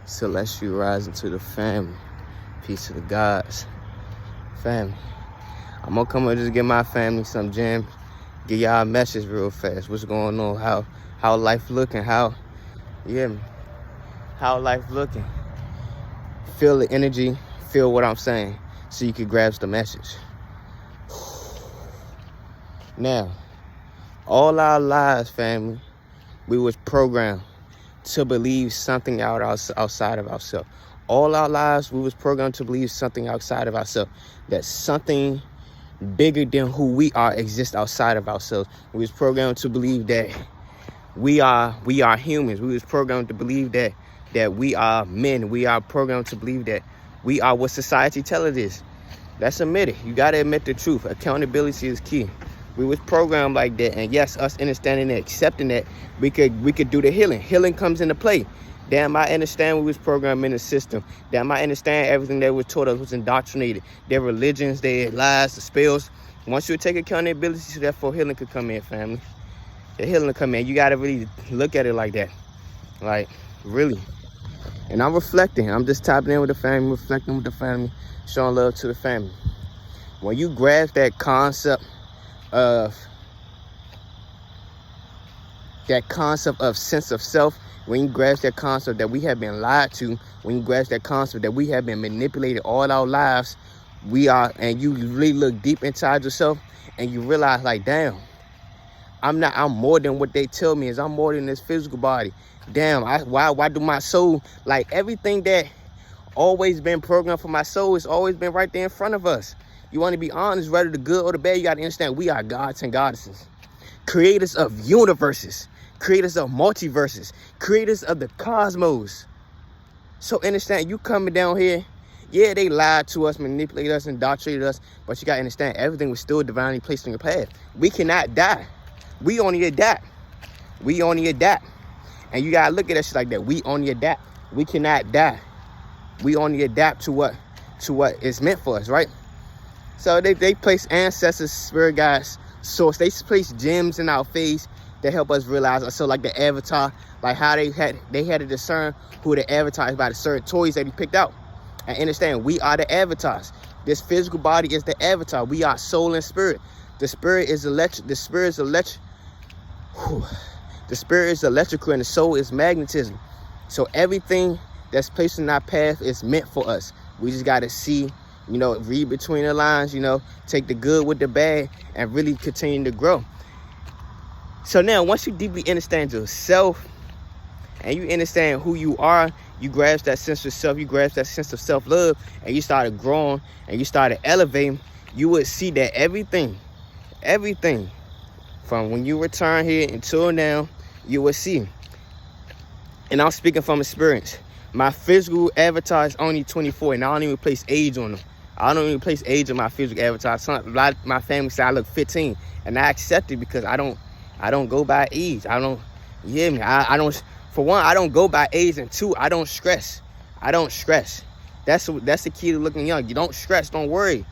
Celestial rising to the family. Peace to the gods. Family. I'm gonna come and just give my family some gems. Give y'all a message real fast. What's going on? How life looking? How life looking? Feel the energy. Feel what I'm saying, so you can grasp the message. Now, all our lives, family, we was programmed to believe something outside of ourselves. All our lives, we was programmed to believe something outside of ourselves. That something bigger than who we are exists outside of ourselves. We was programmed to believe that we are humans. We was programmed to believe that we are men. We are programmed to believe that we are what society tells us is. Let's admit it. You gotta admit the truth. Accountability is key. We was programmed like that, and yes, us understanding and accepting that, we could do the healing. Healing comes into play. Damn, I understand we was programmed in the system. Damn, I understand everything that was taught us was indoctrinated. Their religions, their lies, the spells. Once you take accountability, so therefore healing could come in, family. The healing could come in. You gotta really look at it like that. Like, really. And I'm reflecting. I'm just tapping in with the family, reflecting with the family, showing love to the family. When you grasp that concept of sense of self, when you grasp that concept that we have been lied to, when you grasp that concept that we have been manipulated all our lives, and you really look deep inside yourself and you realize, like, damn, I'm more than what they tell me is. I'm more than this physical body. Damn, why do my soul, like, everything that always been programmed for my soul has always been right there in front of us. You want to be honest, whether the good or the bad, you got to understand we are gods and goddesses. Creators of universes. Creators of multiverses. Creators of the cosmos. So understand, you coming down here, yeah, they lied to us, manipulated us, indoctrinated us, but you got to understand, everything was still divinely placed on your path. We cannot die. We only adapt. We only adapt. And you got to look at that shit like that. We only adapt. We cannot die. We only adapt to what is meant for us, right? So they place ancestors, spirit guides, source. They place gems in our face that help us realize. So like the avatar, like how they had to discern who the avatar is by the certain toys that he picked out. And understand, we are the avatars. This physical body is the avatar. We are soul and spirit. The spirit is electric. The spirit is electrical, and the soul is magnetism. So everything that's placed in our path is meant for us. We just got to see, read between the lines, take the good with the bad, and really continue to grow. So now, once you deeply understand yourself and you understand who you are, you grasp that sense of self, you grasp that sense of self-love, and you started growing and you started elevating, you would see that everything from when you return here until now, you will see. And I'm speaking from experience. My physical avatar is only 24, and I don't even place age on them. I don't even place age on my physical avatar. A lot of my family say I look 15, and I accept it because I don't go by age. I don't for one, I don't go by age, and two, I don't stress. That's the key to looking young. You don't stress, don't worry.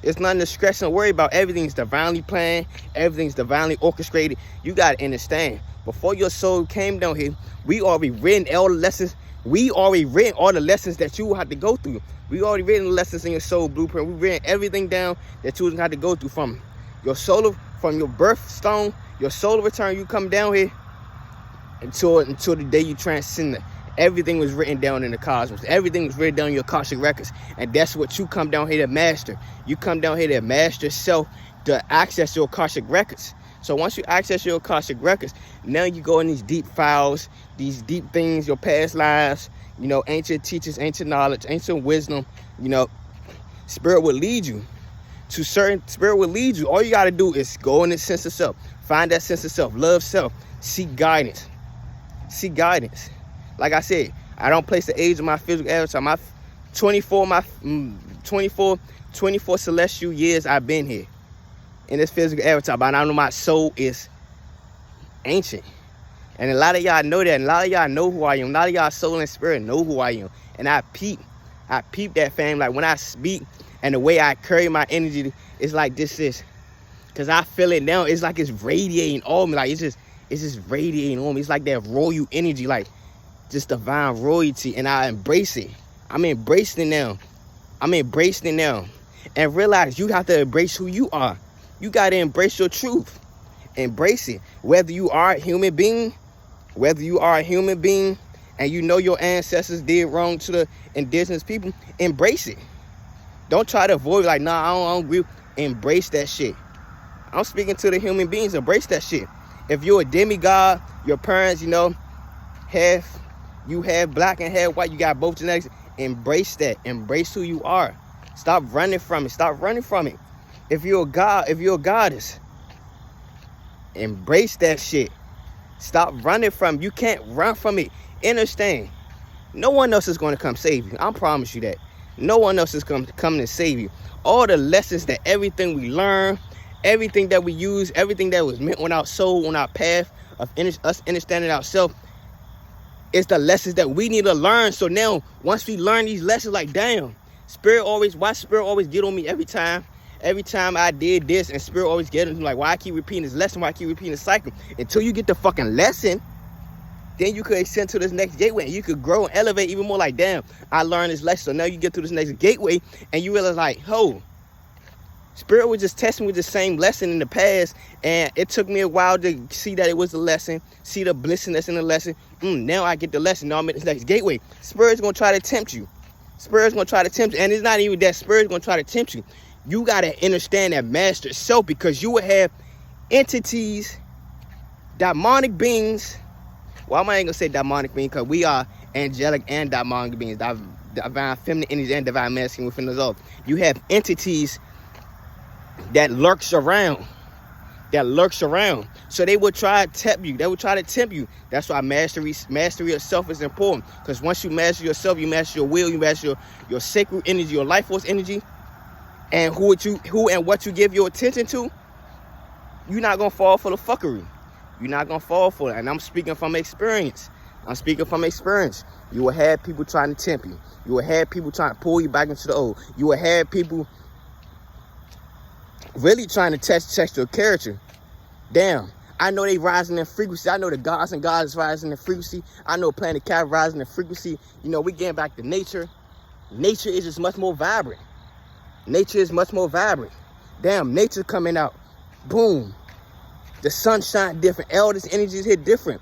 It's nothing to stress and worry about. Everything's divinely planned, everything's divinely orchestrated. You gotta understand, before your soul came down here, we already written all the lessons. We already written all the lessons that you will have to go through. We already written the lessons in your soul blueprint. We written everything down that you will have to go through from your birthstone, your soul return. You come down here until the day you transcend it. Everything was written down in the cosmos. Everything was written down in your Akashic records. And that's what you come down here to master. You come down here to master self, to access your Akashic records. So once you access your Akashic records, now you go in these deep files, these deep things, your past lives, ancient teachers, ancient knowledge, ancient wisdom, spirit will lead you. All you got to do is go in the sense of self. Find that sense of self. Love self. Seek guidance. Like I said, I don't place the age of my physical avatar. My 24 celestial years I've been here in this physical avatar, but I know my soul is ancient. And a lot of y'all know that. And a lot of y'all know who I am. A lot of y'all soul and spirit know who I am. And I peep that fame. Like when I speak and the way I carry my energy, it's like this is. Because I feel it now. It's like it's radiating on me. Like it's just radiating on me. It's like that royal energy. Like just divine royalty, and I embrace it. I'm embracing it now. I'm embracing it now. And realize you have to embrace who you are. You got to embrace your truth. Embrace it. Whether you are a human being, and you know your ancestors did wrong to the indigenous people, embrace it. Don't try to avoid like, nah, I don't agree. Embrace that shit. I'm speaking to the human beings. Embrace that shit. If you're a demigod, your parents, you have black and have white, you got both genetics. Embrace that. Embrace who you are. Stop running from it. Stop running from it. If you're a god, if you're a goddess, embrace that shit. Stop running from it. You can't run from it. Understand, no one else is going to come save you. I promise you that. No one else is coming to save you. All the lessons, that everything we learn, everything that we use, everything that was meant on our soul, on our path of us understanding ourselves, is the lessons that we need to learn. So now, once we learn these lessons, like, damn, Spirit always get on me every time I did this, and Spirit always get on me, like, why I keep repeating this lesson, why I keep repeating this cycle. Until you get the fucking lesson, then you could extend to this next gateway, and you could grow and elevate even more. Like, damn, I learned this lesson. So now you get to this next gateway, and you realize, like, Spirit was just testing with the same lesson in the past, and it took me a while to see that it was a lesson, see the blessing that's in the lesson. Now I get the lesson. Now I'm at this next gateway. Spirit's going to try to tempt you. Spirit's going to try to tempt you. And it's not even that Spirit's going to try to tempt you. You got to understand that master self, because you will have entities, demonic beings. Well, I ain't going to say demonic beings, because we are angelic and demonic beings. Divine feminine energy and divine masculine within us all. You have entities that lurks around. So they will try to tempt you. That's why mastery of self is important. Because once you master yourself, you master your will, you master your sacred energy, your life force energy, and who and what you give your attention to, you're not gonna fall for the fuckery. You're not gonna fall for it. And I'm speaking from experience. You will have people trying to tempt you. You will have people trying to pull you back into the old. You will have people really trying to test your character. Damn, I know they rising in frequency. I know the gods and goddesses rising in frequency. I know Planet Cat rising in frequency. You know, we getting back to nature. Nature is just much more vibrant. Damn, nature coming out. Boom. The sunshine different. All this energy is hit different.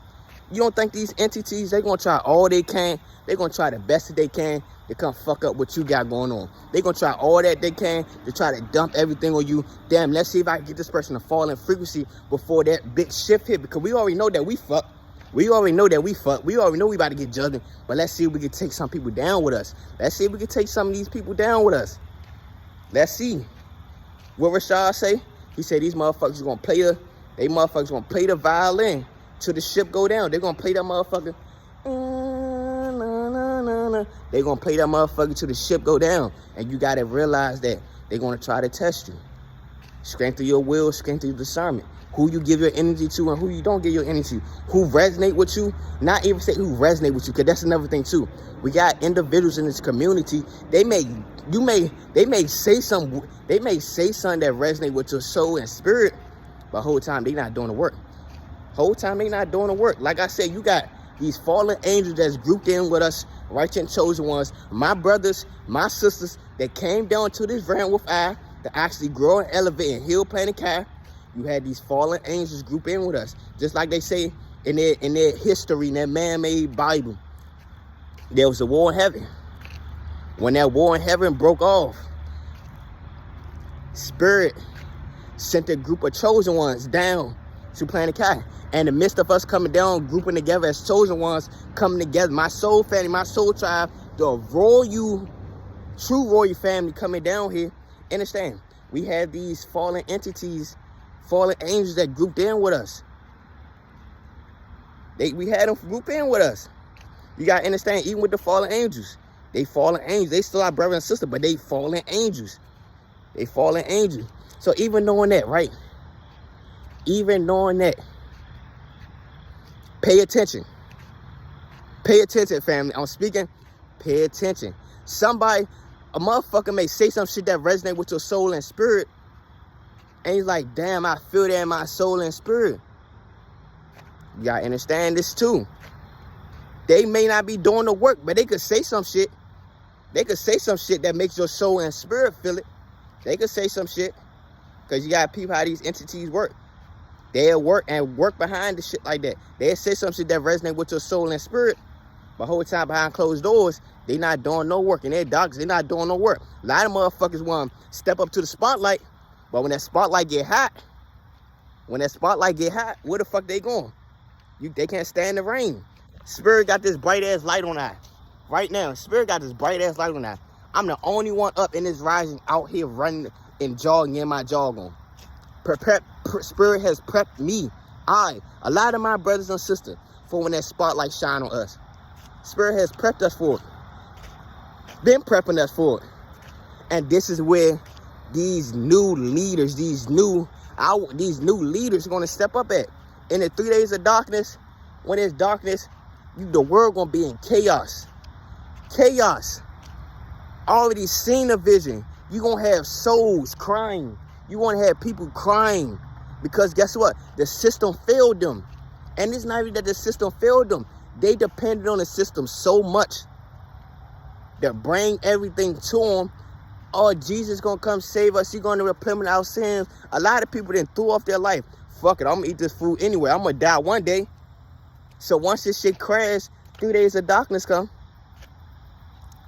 You don't think these entities, they're going to try all they can. They're going to try the best that they can to come fuck up what you got going on. They're going to try all that they can to try to dump everything on you. Damn, let's see if I can get this person to fall in frequency before that big shift hit. Because we already know that we fuck. We already know we about to get judged. But let's see if we can take some people down with us. Let's see if we can take some of these people down with us. Let's see. What Rashad say? He said these motherfuckers going to play the violin till the ship go down. They're going to play that motherfucker. They're going to play that motherfucker till the ship go down. And you got to realize that they're going to try to test you. Strength of your will, strength of your discernment. Who you give your energy to and who you don't give your energy to. Who resonate with you. Not even say who resonate with you, because that's another thing too. We got individuals in this community. They may say something that resonate with your soul and spirit, but whole time they not doing the work. Like I said, you got these fallen angels that's grouped in with us, righteous chosen ones, my brothers, my sisters that came down to this realm with I to actually grow and elevate and heal Planet Cat. You had these fallen angels group in with us, just like they say in their history, in their man-made Bible. There was a war in heaven. When that war in heaven broke off, Spirit sent a group of chosen ones down to Planet Cat. And in the midst of us coming down, grouping together as chosen ones, coming together, my soul family, my soul tribe, the true royal family coming down here. Understand? We have these fallen entities, fallen angels that grouped in with us. We had them group in with us. You got to understand, even with the fallen angels, they fallen angels. They still our brother and sister, but they fallen angels. So even knowing that, right? Even knowing that, pay attention. Pay attention, family. I'm speaking. Pay attention. A motherfucker may say some shit that resonate with your soul and spirit, and he's like, damn, I feel that in my soul and spirit. You gotta understand this too. They may not be doing the work, but they could say some shit. They could say some shit that makes your soul and spirit feel it. They could say some shit. Because you got people how these entities work. They'll work and work behind the shit like that. They'll say some shit that resonate with your soul and spirit. But whole time behind closed doors, they not doing no work. And they're doctors, they not doing no work. A lot of motherfuckers want to step up to the spotlight. But when that spotlight get hot, where the fuck they going? They can't stand the rain. Spirit got this bright ass light on that. Right now, Spirit got this bright ass light on that. I'm the only one up in this rising out here running and jogging in my jog on. Spirit has prepped me, a lot of my brothers and sisters, for when that spotlight shine on us. Spirit has prepped us for it. Been prepping us for it. And this is where these new leaders, these new leaders are going to step up at. In the 3 days of darkness, when there's darkness, the world going to be in chaos. Chaos. Already seen the vision. You're going to have souls crying. You want to have people crying. Because guess what? The system failed them. And it's not even that the system failed them. They depended on the system so much that bring everything to them. Oh, Jesus going to come save us. He's going to replenish our sins. A lot of people then threw off their life. Fuck it, I'm going to eat this food anyway. I'm going to die one day. So once this shit crash, 3 days of darkness come,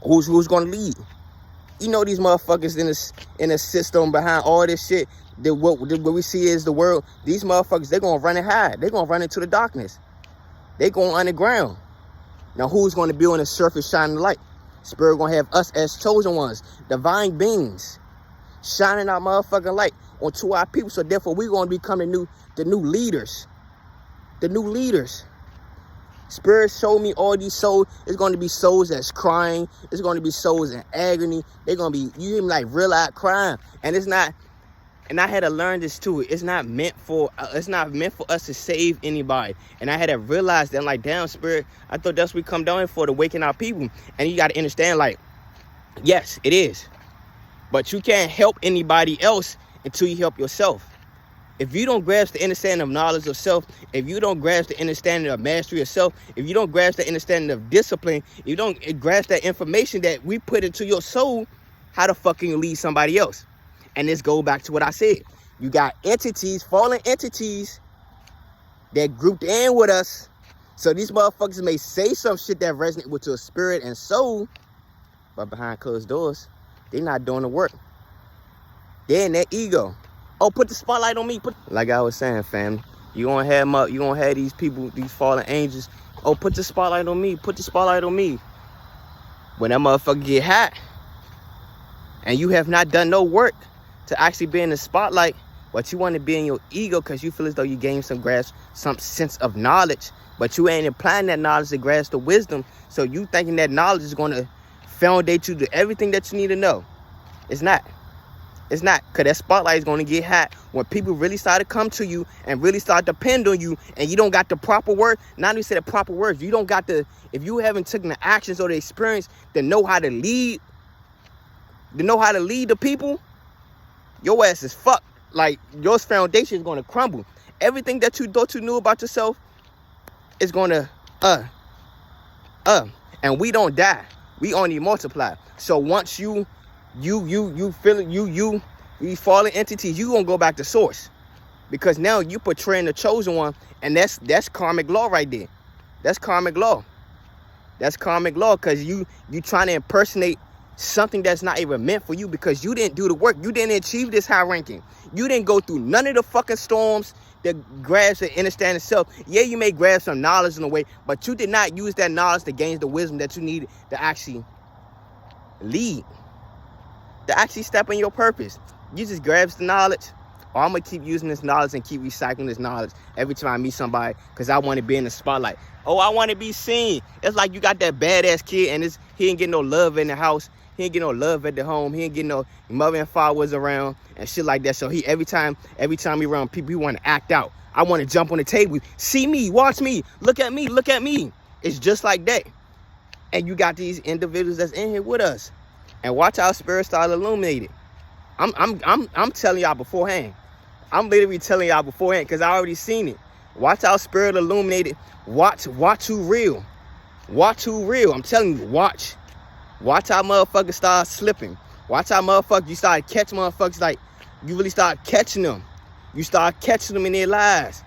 who's going to lead? You know these motherfuckers in the system behind all this shit. What we see is the world. These motherfuckers, they're going to run and hide. They're going to run into the darkness. They're going underground. Now who's going to be on the surface shining the light? Spirit going to have us as chosen ones, divine beings, shining our motherfucking light onto our people. So therefore, we're going to become the new leaders. The new leaders. Spirit showed me all these souls. It's going to be souls that's crying. It's going to be souls in agony. They're going to be, you even like real out crying. And it's not, and I had to learn this too. It's not meant for us to save anybody. And I had to realize that, like, damn, Spirit, I thought that's what we come down here for, to waken our people. And you got to understand, like, yes, it is. But you can't help anybody else until you help yourself. If you don't grasp the understanding of knowledge of self, if you don't grasp the understanding of mastery of self, if you don't grasp the understanding of discipline, if you don't grasp that information that we put into your soul, how the fuck can you lead somebody else? And this goes back to what I said. You got entities, fallen entities, that grouped in with us. So these motherfuckers may say some shit that resonates with your spirit and soul, but behind closed doors, they're not doing the work. They're in their ego. Oh, put the spotlight on me. Like I was saying, family, you gonna have these people, these fallen angels. Oh, put the spotlight on me. Put the spotlight on me. When that motherfucker get hot, and you have not done no work to actually be in the spotlight, but you want to be in your ego because you feel as though you gained some sense of knowledge, but you ain't applying that knowledge to grasp the wisdom. So you thinking that knowledge is going to foundate you to everything that you need to know. It's not. It's not, because that spotlight is going to get hot when people really start to come to you and really start to depend on you, and you don't got the proper word. Not even say the proper words. You don't got the, if you haven't taken the actions or the experience to know how to lead, the people, your ass is fucked. Like, your foundation is going to crumble. Everything that you thought you knew about yourself is going to, and we don't die. We only multiply. So once you feel it, these fallen entities, you gonna go back to source, because now you portraying the chosen one, and that's karmic law right there. That's karmic law. That's karmic law, because you trying to impersonate something that's not even meant for you, because you didn't do the work. You didn't achieve this high ranking. You didn't go through none of the fucking storms that grasp and understand itself. Yeah, you may grasp some knowledge in a way, but you did not use that knowledge to gain the wisdom that you needed to actually lead, to actually step in your purpose. You just grabs the knowledge. Or I'm going to keep using this knowledge and keep recycling this knowledge every time I meet somebody, because I want to be in the spotlight. Oh, I want to be seen. It's like you got that badass kid, and he ain't getting no love in the house. He ain't getting no love at the home. He ain't getting no mother and father was around and shit like that. So he every time he around people, he want to act out. I want to jump on the table. See me, watch me, look at me, look at me. It's just like that. And you got these individuals that's in here with us. And watch how spirit start illuminated. I'm telling y'all beforehand. I'm literally telling y'all beforehand, because I already seen it. Watch how spirit illuminated. Watch who real. Watch who real. I'm telling you, watch. Watch how motherfuckers start slipping. Watch how motherfuckers, you start catching motherfuckers, like, you really start catching them. You start catching them in their lies.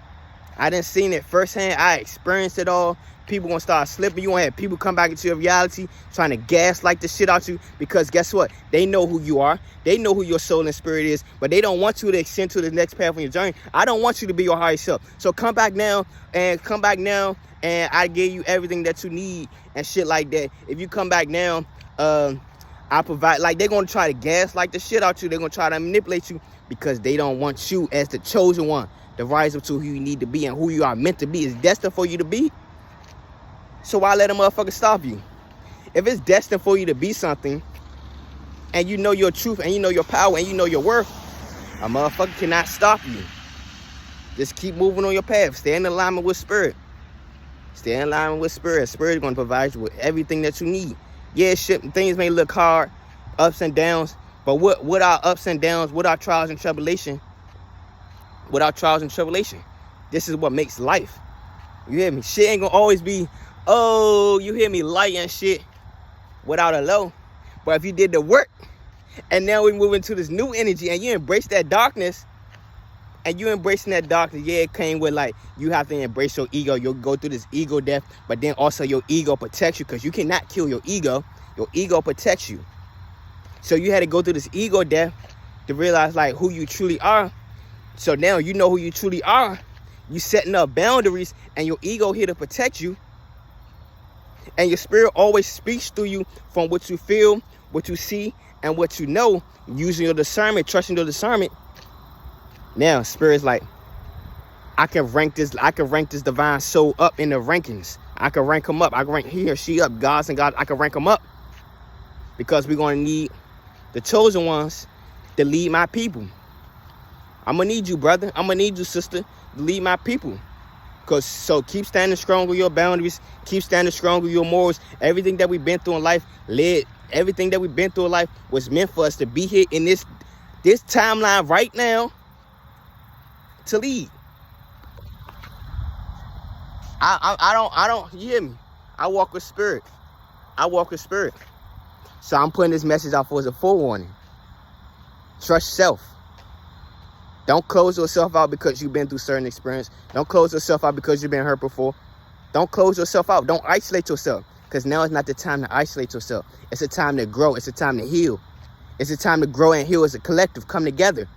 I done seen it firsthand. I experienced it all. People gonna start slipping. You gonna have people come back into your reality trying to gaslight the shit out you, because guess what? They know who you are. They know who your soul and spirit is, but they don't want you to extend to the next path on your journey. I don't want you to be your higher self. So come back now, and I give you everything that you need and shit like that. If you come back now, I provide, like, they're gonna try to gaslight the shit out you. They're gonna try to manipulate you because they don't want you as the chosen one to rise up to who you need to be and who you are meant to be. Is destined for you to be. So why let a motherfucker stop you? If it's destined for you to be something, and you know your truth, and you know your power, and you know your worth, a motherfucker cannot stop you. Just keep moving on your path. Stay in alignment with spirit. Stay in alignment with spirit. Spirit is going to provide you with everything that you need. Yeah, shit, things may look hard, ups and downs, but what our ups and downs, what our trials and tribulation, this is what makes life. You hear me? Shit ain't gonna always be, oh, you hear me, light and shit without a low. But if you did the work, and now we move into this new energy, and you embrace that darkness, and you embracing that darkness, yeah, it came with, like, you have to embrace your ego. You'll go through this ego death, but then also your ego protects you, because you cannot kill your ego. Your ego protects you. So you had to go through this ego death to realize, like, who you truly are. So now you know who you truly are. You setting up boundaries, and your ego here to protect you. And your spirit always speaks through you from what you feel, what you see, and what you know, using your discernment, trusting your discernment. Now spirit's like, I can rank this divine soul up in the rankings. I can rank them up. I can rank he or she up, gods and gods. I can rank them up, because we're going to need the chosen ones to lead my people. I'm going to need you, brother. I'm going to need you, sister, to lead my people. So keep standing strong with your boundaries. Keep standing strong with your morals. Everything that we've been through in life was meant for us to be here in this timeline right now to lead. I don't, you hear me? I walk with spirit. So I'm putting this message out for as a forewarning. Trust self. Don't close yourself out because you've been through certain experience. Don't close yourself out because you've been hurt before. Don't close yourself out. Don't isolate yourself, because now is not the time to isolate yourself. It's a time to grow. It's a time to heal. It's a time to grow and heal as a collective. Come together.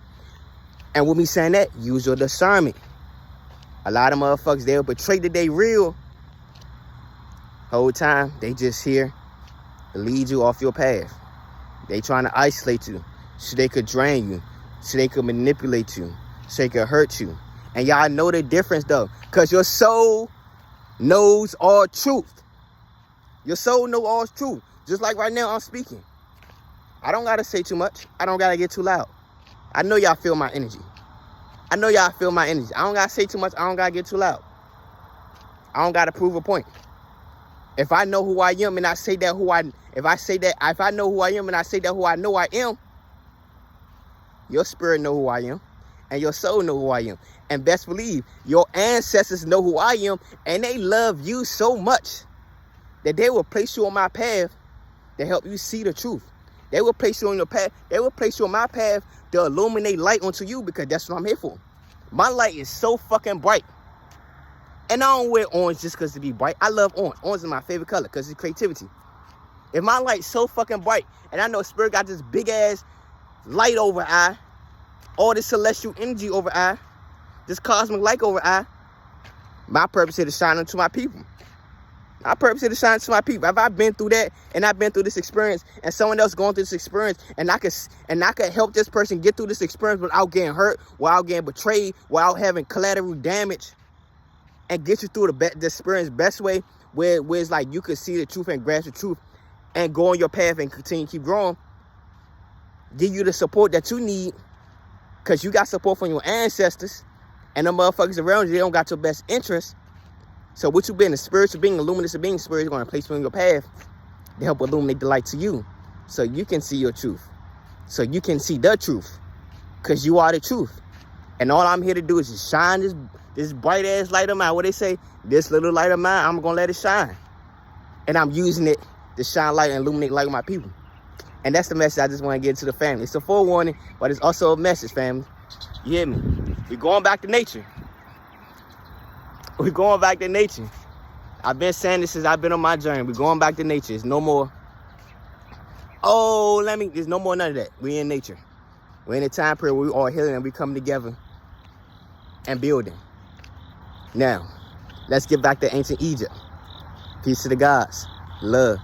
And with me saying that, use your discernment. A lot of motherfuckers, they'll betray that they real. Whole time, they just here to lead you off your path. They trying to isolate you so they could drain you, so they could manipulate you, so they could hurt you. And y'all know the difference, though, because your soul knows all truth. Your soul knows all truth. Just like right now I'm speaking. I don't got to say too much. I don't got to get too loud. I know y'all feel my energy. I don't got to say too much. I don't got to get too loud. I don't got to prove a point. If I know who I am and I say that if I know who I am and I say that who I know I am, your spirit know who I am, and your soul know who I am. And best believe, your ancestors know who I am, and they love you so much that they will place you on my path to help you see the truth. They will place you on your path. They will place you on my path to illuminate light onto you, because that's what I'm here for. My light is so fucking bright. And I don't wear orange just because it be bright. I love orange. Orange is my favorite color because it's creativity. If my light's so fucking bright, and I know spirit got this big ass light over eye, all this celestial energy over eye, this cosmic light over eye, my purpose is to shine unto my people. If I've been through that, and I've been through this experience, and someone else going through this experience, and I could help this person get through this experience without getting hurt, without getting betrayed, without having collateral damage, and get you through the experience best way, where it's like you could see the truth and grasp the truth and go on your path and continue to keep growing, give you the support that you need, because you got support from your ancestors, and the motherfuckers around you, they don't got your best interest. So what you being, a spiritual being, a luminous being, spirit is going to place you on your path to help illuminate the light to you, so you can see your truth, so you can see the truth, because you are the truth. And all I'm here to do is just shine this bright ass light of mine. What they say, this little light of mine, I'm going to let it shine. And I'm using it to shine light and illuminate light with my people. And that's the message I just want to get to the family. It's a forewarning, but it's also a message, family. You hear me? We're going back to nature. We're going back to nature. I've been saying this since I've been on my journey. We're going back to nature. It's no more, there's no more none of that. We're in nature. We're in a time period where we all healing and we come together and building. Now, let's get back to ancient Egypt. Peace to the gods. Love.